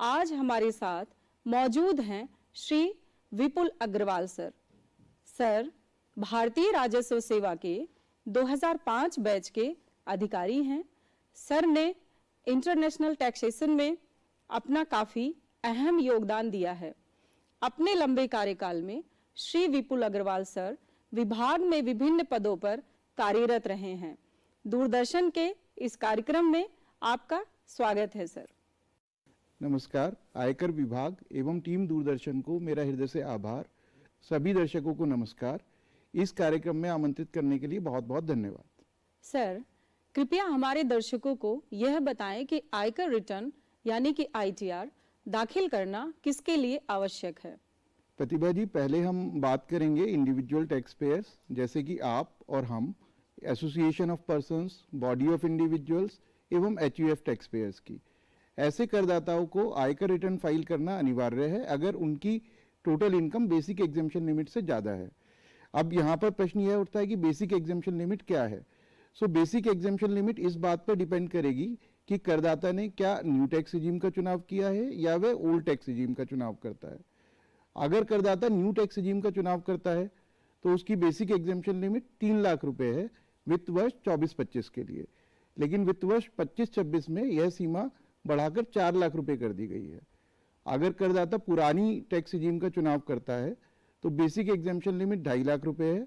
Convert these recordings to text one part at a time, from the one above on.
आज हमारे साथ मौजूद हैं श्री विपुल अग्रवाल सर। सर भारतीय राजस्व सेवा के 2005 बैच के अधिकारी हैं। सर ने इंटरनेशनल टैक्सेशन में अपना काफी अहम योगदान दिया है। अपने लंबे कार्यकाल में श्री विपुल अग्रवाल सर विभाग में विभिन्न पदों पर कार्यरत रहे हैं। दूरदर्शन के इस कार्यक्रम में आपका स्वागत है सर। नमस्कार। आयकर विभाग एवं टीम दूरदर्शन को मेरा हृदय से आभार। सभी दर्शकों को नमस्कार। इस कार्यक्रम में आमंत्रित करने के लिए बहुत बहुत धन्यवाद। सर कृपया हमारे दर्शकों को यह बताएं कि आयकर रिटर्न यानी कि ITR दाखिल करना किसके लिए आवश्यक है। प्रतिभा जी, पहले हम बात करेंगे इंडिविजुअल टैक्स पेयर्स जैसे कि आप और हम, association of persons, body of individuals एवं HUF टैक्स पेयर्स की। ऐसे करदाताओं को आयकर रिटर्न फाइल करना अनिवार्य है अगर उनकी total income basic exemption limit से ज़्यादा है। अब यहाँ पर प्रश्न यह उठता है कि बेसिक एग्जेम्पशन लिमिट क्या है। सो बेसिक एग्जेम्पशन लिमिट इस बात पर डिपेंड करेगी कि करदाता ने क्या न्यू टैक्स रिजीम का चुनाव किया है या वह ओल्ड टैक्स रिजीम का चुनाव करता है। अगर करदाता न्यू टैक्स रिजीम का चुनाव करता है तो उसकी बेसिक एग्जेम्पशन लिमिट 3 लाख रुपए है वित्त वर्ष 24-25 के लिए, लेकिन वित्त वर्ष 25-26 में यह सीमा बढ़ाकर 4 लाख रुपए कर दी गई है। अगर करदाता पुरानी टैक्स रिजीम का चुनाव करता है तो बेसिक एग्जेम्पशन लिमिट 2.5 लाख रुपए है।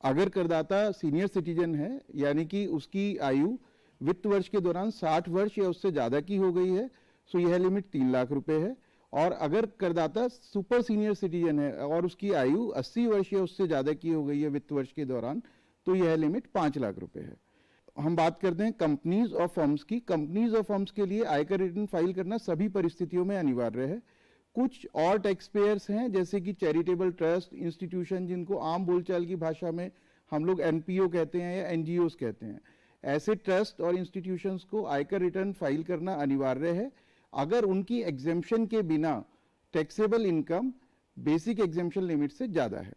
अगर करदाता सीनियर सिटीजन है यानी कि उसकी आयु वित्त वर्ष के दौरान 60 वर्ष या उससे ज़्यादा की हो गई है तो यह लिमिट 3 लाख रुपए है। और अगर करदाता सुपर सीनियर सिटीजन है और उसकी आयु 80 वर्ष या उससे ज़्यादा की हो गई है वित्त वर्ष के दौरान तो यह लिमिट 5 लाख रुपए है। हम बात करते हैं कंपनीज और फर्म्स की। कंपनीज और फर्म्स के लिए आयकर रिटर्न फाइल करना सभी परिस्थितियों में अनिवार्य है। कुछ और टैक्स पेयर्स हैं जैसे कि चैरिटेबल ट्रस्ट, इंस्टीट्यूशन, जिनको आम बोलचाल की भाषा में हम लोग NPO कहते हैं या NGOs कहते हैं। ऐसे ट्रस्ट और इंस्टीट्यूशंस को आयकर रिटर्न फाइल करना अनिवार्य है अगर उनकी एग्जेम्पशन के बिना taxable income basic exemption limit से ज़्यादा है।